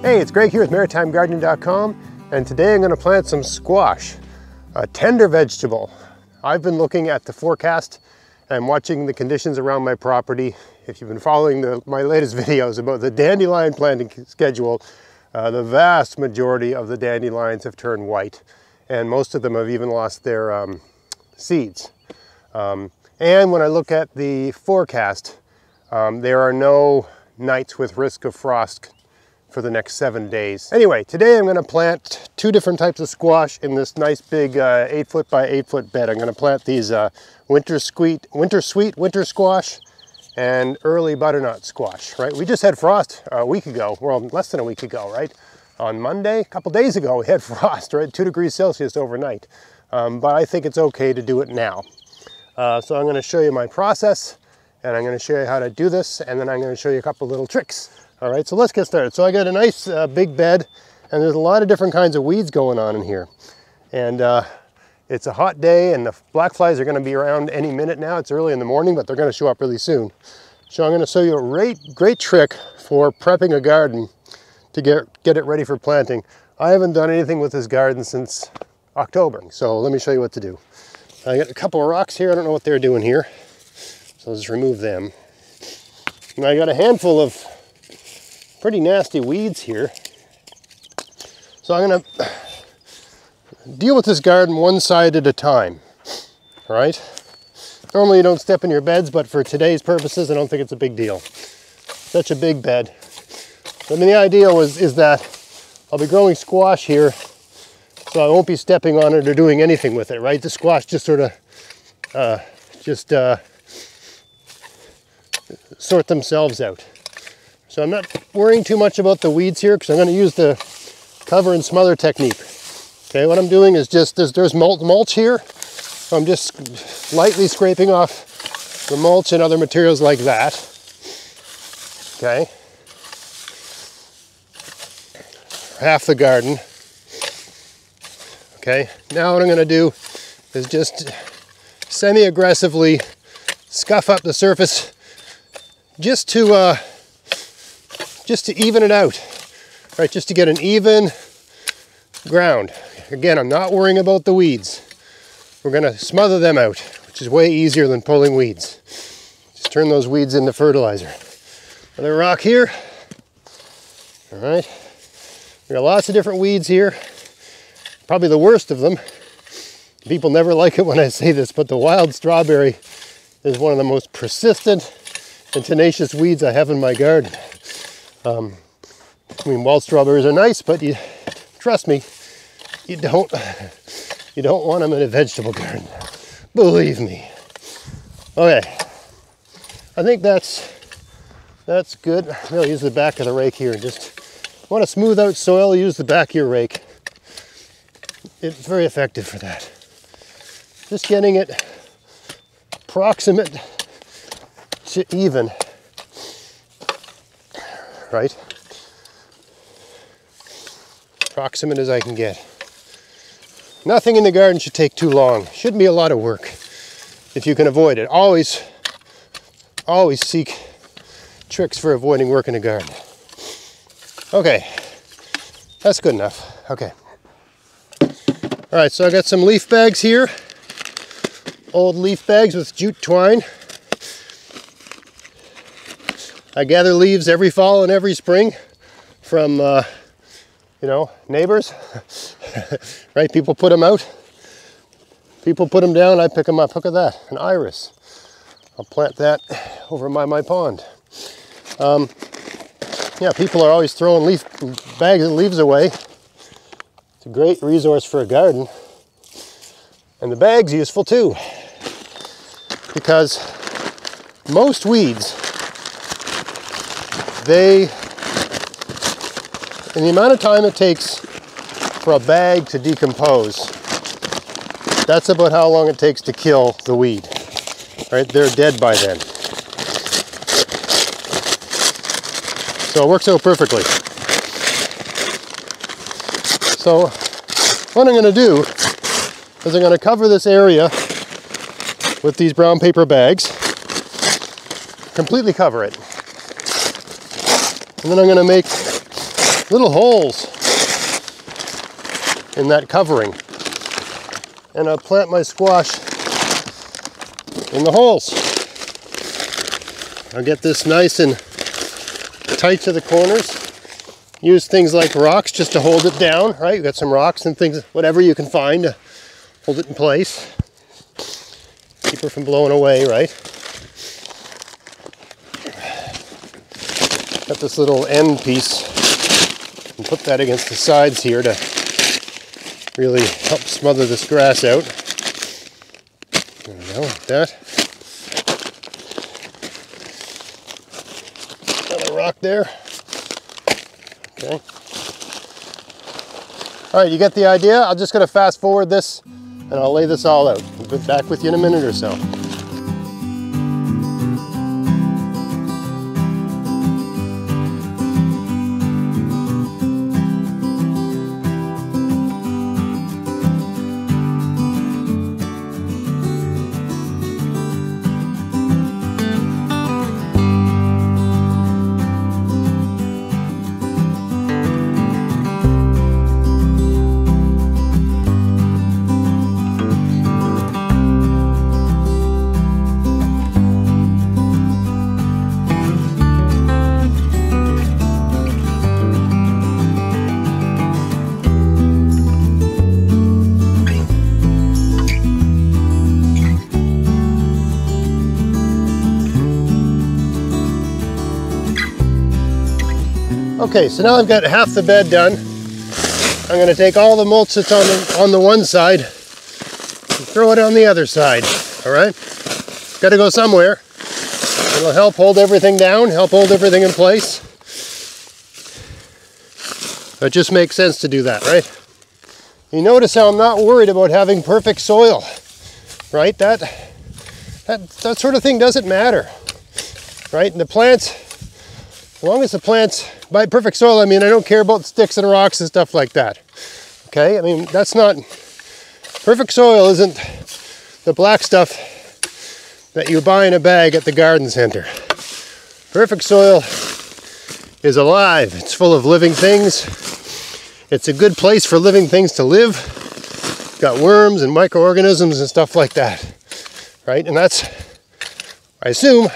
Hey, it's Greg here with MaritimeGardening.com, and today I'm going to plant some squash, a tender vegetable. I've been looking at the forecast and watching the conditions around my property. If you've been following my latest videos about the dandelion planting schedule, the vast majority of the dandelions have turned white, and most of them have even lost their seeds. And when I look at the forecast, there are no nights with risk of frost for the next 7 days. Anyway, today I'm going to plant two different types of squash in this nice big 8 foot by 8 foot bed. I'm going to plant these winter sweet winter squash and early butternut squash, right? We just had frost a week ago, well, less than a week ago, right? On Monday, a couple days ago, we had frost, right? 2 degrees Celsius overnight. But I think it's okay to do it now. So I'm going to show you my process, and I'm going to show you how to do this, and then I'm going to show you a couple little tricks. All right, so let's get started. So I got a nice big bed, and there's a lot of different kinds of weeds going on in here. And it's a hot day, and the black flies are going to be around any minute now. It's early in the morning, but they're going to show up really soon. So I'm going to show you a great trick for prepping a garden to get it ready for planting. I haven't done anything with this garden since October, so let me show you what to do. I got a couple of rocks here. I don't know what they're doing here, so I'll just remove them. And I got a handful of pretty nasty weeds here. So I'm going to deal with this garden one side at a time, all right? Normally you don't step in your beds, but for today's purposes, I don't think it's a big deal. Such a big bed. I mean, the idea is that I'll be growing squash here, so I won't be stepping on it or doing anything with it, right? The squash just sort of sort themselves out. So I'm not worrying too much about the weeds here because I'm going to use the cover and smother technique. Okay, what I'm doing is just, there's mulch here. So I'm just lightly scraping off the mulch and other materials like that. Okay. Half the garden. Okay, now what I'm going to do is just semi-aggressively scuff up the surface just to even it out, right? Just to get an even ground. Again, I'm not worrying about the weeds. We're going to smother them out, which is way easier than pulling weeds. Just turn those weeds into fertilizer. Another rock here. All right. We got lots of different weeds here. Probably the worst of them. People never like it when I say this, but the wild strawberry is one of the most persistent and tenacious weeds I have in my garden. I mean, wild strawberries are nice, but trust me, you don't want them in a vegetable garden. Believe me. Okay, I think that's good. I'll use the back of the rake here. Just want to smooth out soil, use the back of your rake. It's very effective for that. Just getting it approximate to even. Right? Approximate as I can get. Nothing in the garden should take too long. Shouldn't be a lot of work if you can avoid it. Always seek tricks for avoiding work in a garden. Okay, that's good enough. Okay. All right, so I got some leaf bags here. Old leaf bags with jute twine. I gather leaves every fall and every spring from, you know, neighbors, right? People put them out. People put them down, I pick them up. Look at that, an iris. I'll plant that over my pond. Yeah, people are always throwing bags of leaves away. It's a great resource for a garden. And the bag's useful too, because most weeds, in the amount of time it takes for a bag to decompose, that's about how long it takes to kill the weed. Right? They're dead by then. So it works out perfectly. So what I'm going to do is I'm going to cover this area with these brown paper bags, completely cover it. And then I'm going to make little holes in that covering. And I'll plant my squash in the holes. I'll get this nice and tight to the corners. Use things like rocks just to hold it down, right? You've got some rocks and things, whatever you can find to hold it in place. Keep her from blowing away, right? Got this little end piece, and put that against the sides here to really help smother this grass out. There we go, like that. Another rock there. Okay. All right, you get the idea? I'm just going to fast forward this and I'll lay this all out. I'll be back with you in a minute or so. Okay, so now I've got half the bed done. I'm going to take all the mulch that's on the one side and throw it on the other side. All right? Got to go somewhere. It'll help hold everything down, help hold everything in place. It just makes sense to do that, right? You notice how I'm not worried about having perfect soil, right? That sort of thing doesn't matter, right? And the plants, as long as the plants, by perfect soil, I mean, I don't care about sticks and rocks and stuff like that. Okay, I mean, that's not, perfect soil isn't the black stuff that you buy in a bag at the garden center. Perfect soil is alive. It's full of living things. It's a good place for living things to live. It's got worms and microorganisms and stuff like that, right? And that's, I assume,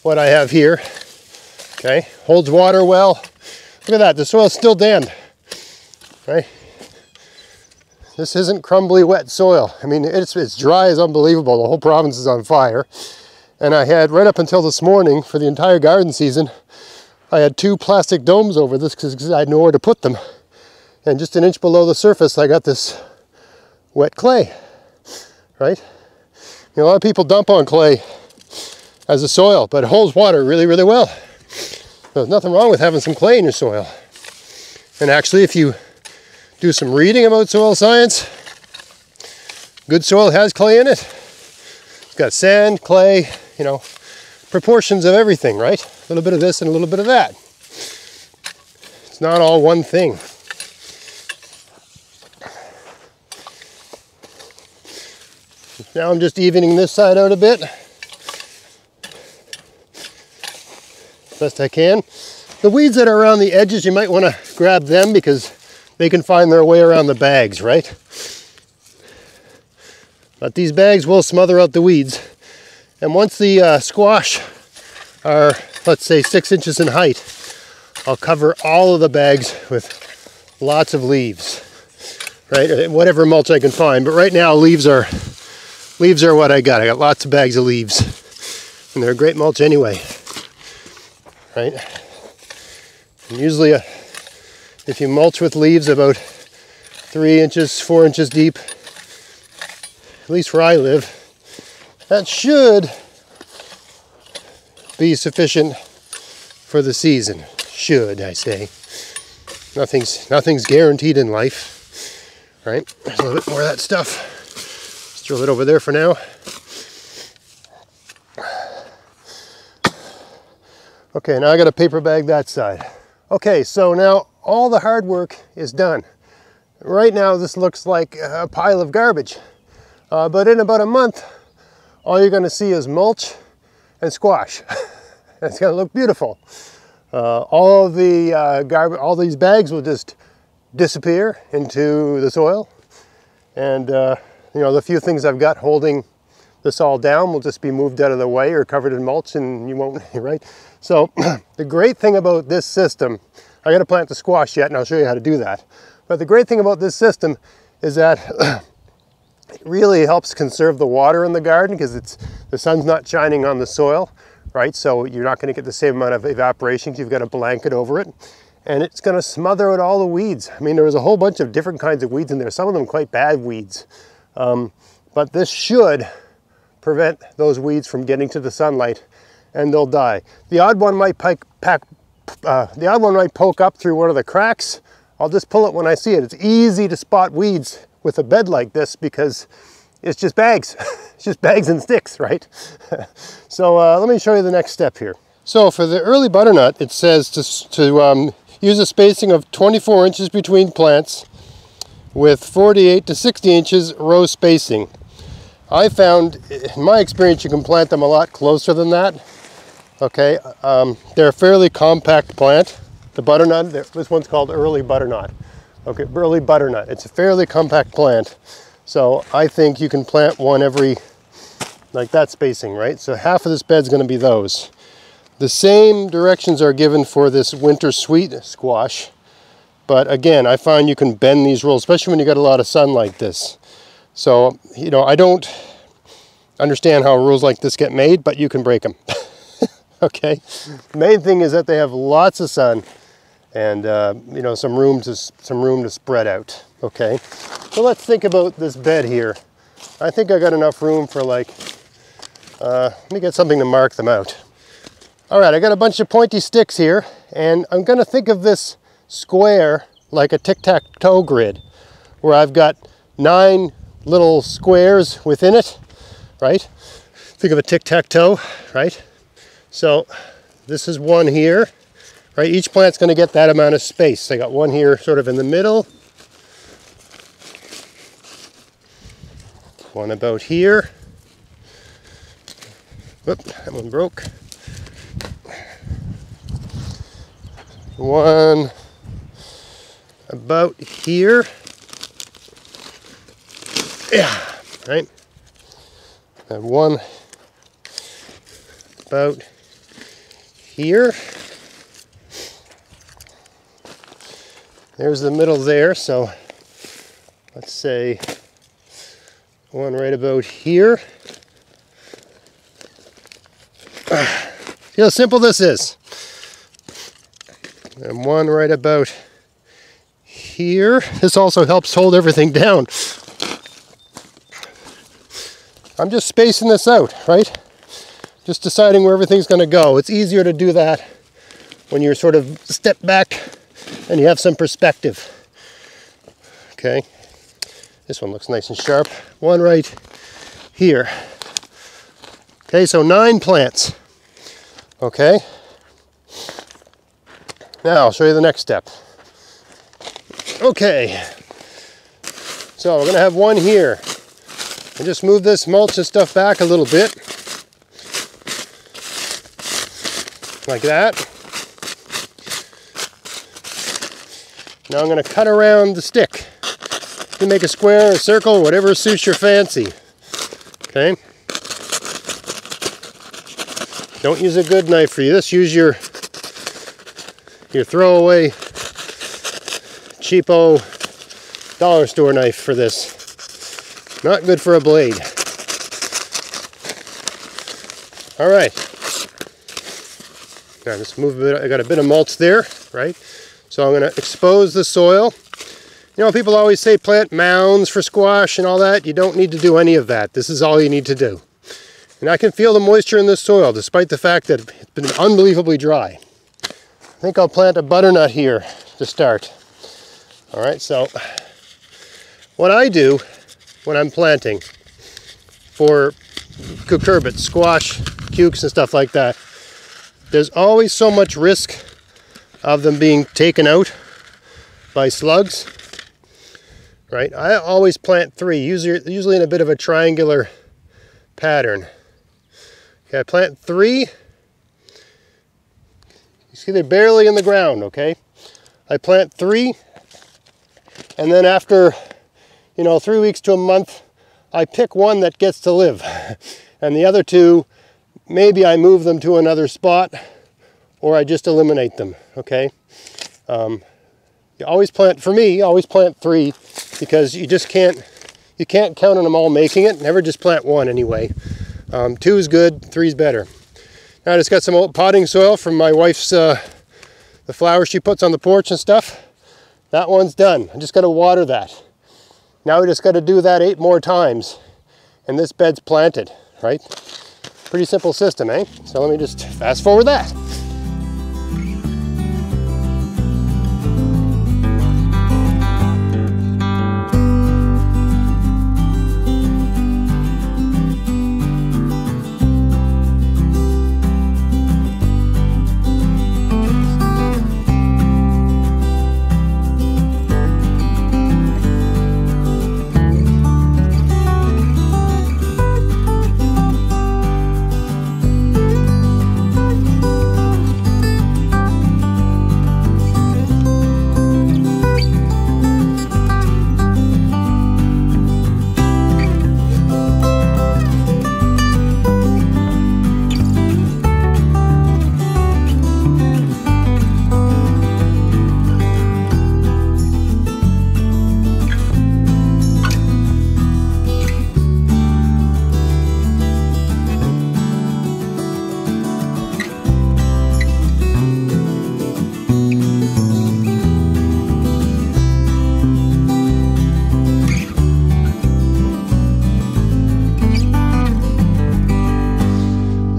what I have here. Okay, holds water well. Look at that, the soil's still damp, right? This isn't crumbly, wet soil. I mean, it's dry as unbelievable. The whole province is on fire. And I had, right up until this morning, for the entire garden season, I had 2 plastic domes over this because I had nowhere to put them. And just an inch below the surface, I got this wet clay, right? You know, a lot of people dump on clay as a soil, but it holds water really, really well. There's nothing wrong with having some clay in your soil. And actually, if you do some reading about soil science, good soil has clay in it. It's got sand, clay, you know, proportions of everything, right? A little bit of this and a little bit of that. It's not all one thing. Now I'm just evening this side out a bit. Best I can. The weeds that are around the edges, you might want to grab them because they can find their way around the bags, right? But these bags will smother out the weeds. And once the squash are, let's say, 6 inches in height, I'll cover all of the bags with lots of leaves, right? Whatever mulch I can find. But right now, leaves are what I got. I got lots of bags of leaves, and they're great mulch anyway. Right? And usually if you mulch with leaves about 3 inches, 4 inches deep, at least where I live, that should be sufficient for the season. Should, I say. Nothing's guaranteed in life, right? There's a little bit more of that stuff. Just throw it over there for now. Okay, now I got to paper bag that side. Okay, so now all the hard work is done. Right now this looks like a pile of garbage, but in about a month, all you're going to see is mulch and squash. It's going to look beautiful. All of the all these bags will just disappear into the soil, and you know, the few things I've got holding this all down will just be moved out of the way or covered in mulch, and you won't, right? So the great thing about this system, I got to plant the squash yet, and I'll show you how to do that. But the great thing about this system is that it really helps conserve the water in the garden, because the sun's not shining on the soil, right? So you're not going to get the same amount of evaporation because you've got a blanket over it. And it's going to smother out all the weeds. I mean, there was a whole bunch of different kinds of weeds in there, some of them quite bad weeds. But this should prevent those weeds from getting to the sunlight, and they'll die. The odd one might poke up through one of the cracks. I'll just pull it when I see it. It's easy to spot weeds with a bed like this because it's just bags. It's just bags and sticks, right? So let me show you the next step here. So for the early butternut, it says to use a spacing of 24 inches between plants with 48 to 60 inches row spacing. I found, in my experience, you can plant them a lot closer than that. Okay, they're a fairly compact plant. The butternut, this one's called early butternut. Okay, early butternut. It's a fairly compact plant. So I think you can plant one every, like that spacing, right? So half of this bed's going to be those. The same directions are given for this winter sweet squash. But again, I find you can bend these rules, especially when you got a lot of sun like this. So, you know, I don't understand how rules like this get made, but you can break them. Okay. The main thing is that they have lots of sun and you know, some room to spread out. Okay. So let's think about this bed here. I think I got enough room for, like, let me get something to mark them out. All right, I got a bunch of pointy sticks here, and I'm going to think of this square like a tic-tac-toe grid, where I've got 9 little squares within it, right? Think of a tic-tac-toe, right? So this is one here, right? Each plant's going to get that amount of space. I got one here sort of in the middle, one about here. Whoop, that one broke. One about here. Yeah, right. And one about here. There's the middle there, so let's say one right about here. See how simple this is. And one right about here. This also helps hold everything down. I'm just spacing this out, right? Just deciding where everything's going to go. It's easier to do that when you're sort of step back and you have some perspective. Okay. This one looks nice and sharp. One right here. Okay, so 9 plants. Okay. Now I'll show you the next step. Okay. So we're going to have one here. And just move this mulch and stuff back a little bit. Like that. Now I'm going to cut around the stick. You can make a square, a circle, whatever suits your fancy. Okay. Don't use a good knife for this. Use your throwaway cheapo dollar store knife for this. Not good for a blade. All right. Now just move a bit. I got a bit of mulch there, right? So I'm going to expose the soil. You know, people always say plant mounds for squash and all that. You don't need to do any of that. This is all you need to do. And I can feel the moisture in this soil, despite the fact that it's been unbelievably dry. I think I'll plant a butternut here to start. All right, so what I do when I'm planting for cucurbits, squash, cukes and stuff like that, there's always so much risk of them being taken out by slugs, right? I always plant 3, usually in a bit of a triangular pattern. Okay, I plant 3, You see they're barely in the ground, okay? I plant 3, and then after, 3 weeks to a month, I pick one that gets to live. And the other 2, maybe I move them to another spot, or I just eliminate them, okay? You always plant 3, because you can't count on them all making it. Never just plant 1 anyway. 2 is good, 3 is better. Now I just got some old potting soil from my wife's, the flowers she puts on the porch and stuff. That one's done. I just got to water that. Now we just got to do that 8 more times, and this bed's planted, right? Pretty simple system, eh? So let me just fast forward that.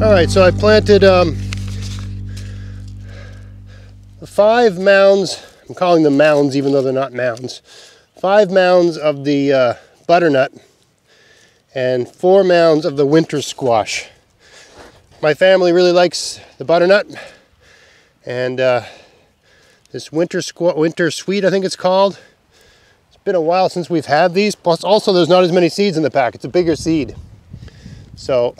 Alright, so I planted 5 mounds, I'm calling them mounds even though they're not mounds, 5 mounds of the butternut and 4 mounds of the winter squash. My family really likes the butternut, and this winter sweet I think it's called. It's been a while since we've had these, plus also there's not as many seeds in the pack, it's a bigger seed. So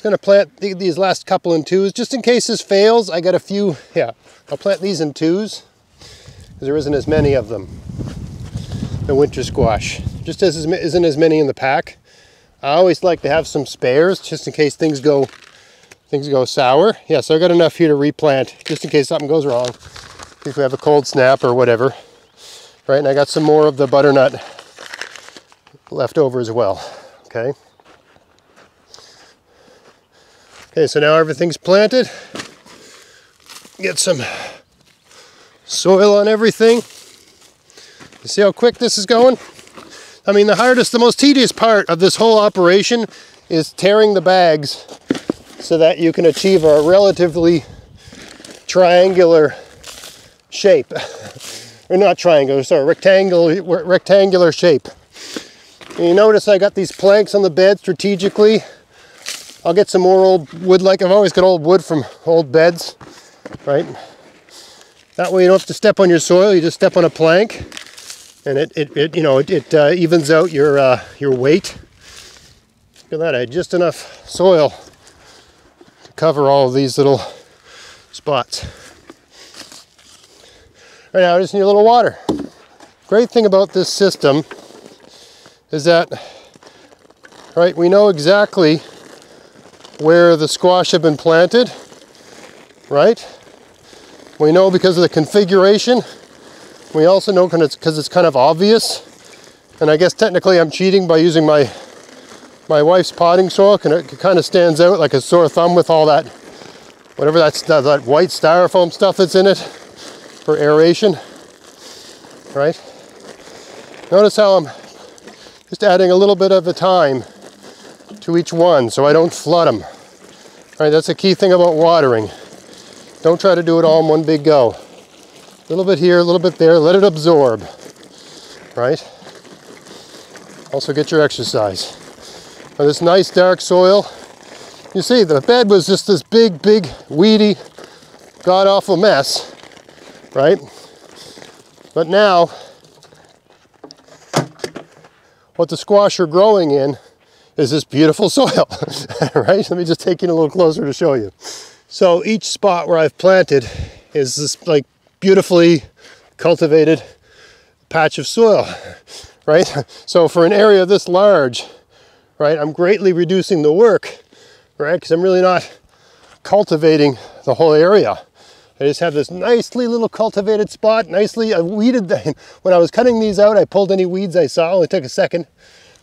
going to plant these last couple in 2s just in case this fails. I got a few, I'll plant these in 2s because there isn't as many of them. The winter squash just isn't as many in the pack. I always like to have some spares just in case things go sour. Yeah, so I got enough here to replant just in case something goes wrong, if we have a cold snap or whatever, right? And I got some more of the butternut left over as well. Okay, so now everything's planted. Get some soil on everything. You see how quick this is going? I mean, the most tedious part of this whole operation is tearing the bags so that you can achieve a relatively triangular shape. Or not triangular, sorry, rectangular shape. And you notice I got these planks on the bed strategically. I'll get some more old wood, I've always got old wood from old beds, right? That way you don't have to step on your soil, you just step on a plank, and it evens out your weight. Look at that, I had just enough soil to cover all of these little spots. Right now I just need a little water. Great thing about this system is that, right, we know exactly where the squash have been planted, right? We know because of the configuration. We also know because it's kind of obvious. And I guess technically I'm cheating by using my wife's potting soil. It kind of stands out like a sore thumb with all that, whatever that white styrofoam stuff that's in it for aeration, right? Notice how I'm just adding a little bit of a time to each one so I don't flood them. All right, that's a key thing about watering. Don't try to do it all in one big go. A little bit here, a little bit there, let it absorb, right? Also get your exercise. Now this nice dark soil, you see the bed was just this big, weedy, god-awful mess, right? But now, what the squash are growing in is this beautiful soil, right? Let me just take you a little closer to show you. So each spot where I've planted is this like beautifully cultivated patch of soil, right? So for an area this large, right, I'm greatly reducing the work, right? Because I'm really not cultivating the whole area. I just have this nicely little cultivated spot, nicely, I weeded them. When I was cutting these out, I pulled any weeds I saw, only took a second.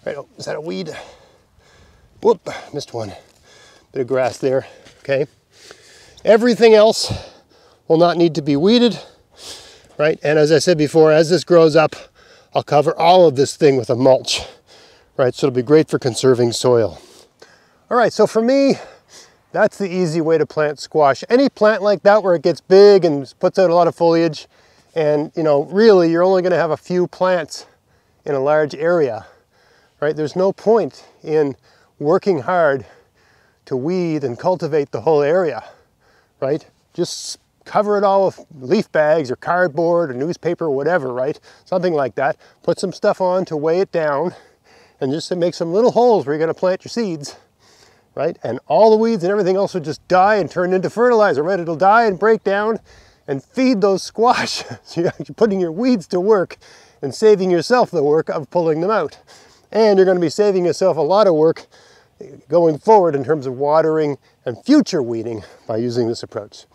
Right, oh, is that a weed? Whoop, missed one. Bit of grass there, okay. Everything else will not need to be weeded, right? And as I said before, as this grows up, I'll cover all of this thing with a mulch, right? So it'll be great for conserving soil. All right, so for me, that's the easy way to plant squash. Any plant like that where it gets big and puts out a lot of foliage, and you know, really you're only gonna have a few plants in a large area, right? There's no point in working hard to weed and cultivate the whole area, right? Just cover it all with leaf bags or cardboard or newspaper or whatever, right? Something like that. Put some stuff on to weigh it down and just to make some little holes where you're gonna plant your seeds, right? And all the weeds and everything else will just die and turn into fertilizer, right? It'll die and break down and feed those squash. So you're putting your weeds to work and saving yourself the work of pulling them out. And you're gonna be saving yourself a lot of work going forward in terms of watering and future weeding by using this approach.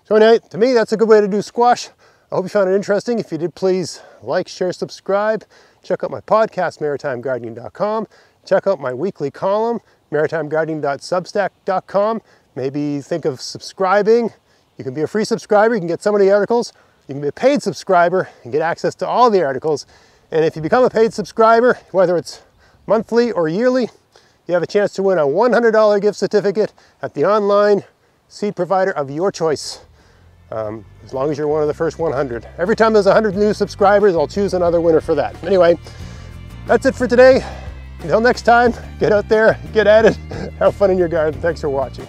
So anyway, to me, that's a good way to do squash. I hope you found it interesting. If you did, please like, share, subscribe. Check out my podcast, maritimegardening.com. Check out my weekly column, maritimegardening.substack.com. Maybe think of subscribing. You can be a free subscriber. You can get some of the articles. You can be a paid subscriber and get access to all the articles. And if you become a paid subscriber, whether it's monthly or yearly, you have a chance to win a $100 gift certificate at the online seed provider of your choice, as long as you're one of the first 100. Every time there's 100 new subscribers, I'll choose another winner for that. Anyway, that's it for today. Until next time, get out there, get at it, have fun in your garden. Thanks for watching.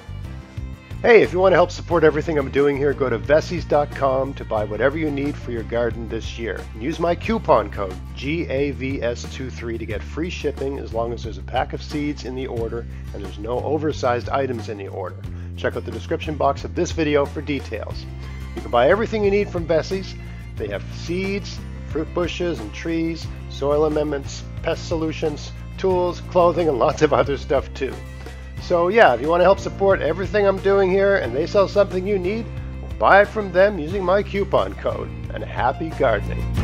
Hey, if you want to help support everything I'm doing here, go to vessies.com to buy whatever you need for your garden this year. And use my coupon code GAVS23 to get free shipping as long as there's a pack of seeds in the order and there's no oversized items in the order. Check out the description box of this video for details. You can buy everything you need from Vessies. They have seeds, fruit bushes and trees, soil amendments, pest solutions, tools, clothing, and lots of other stuff too. So yeah, if you want to help support everything I'm doing here and they sell something you need, buy it from them using my coupon code, and happy gardening.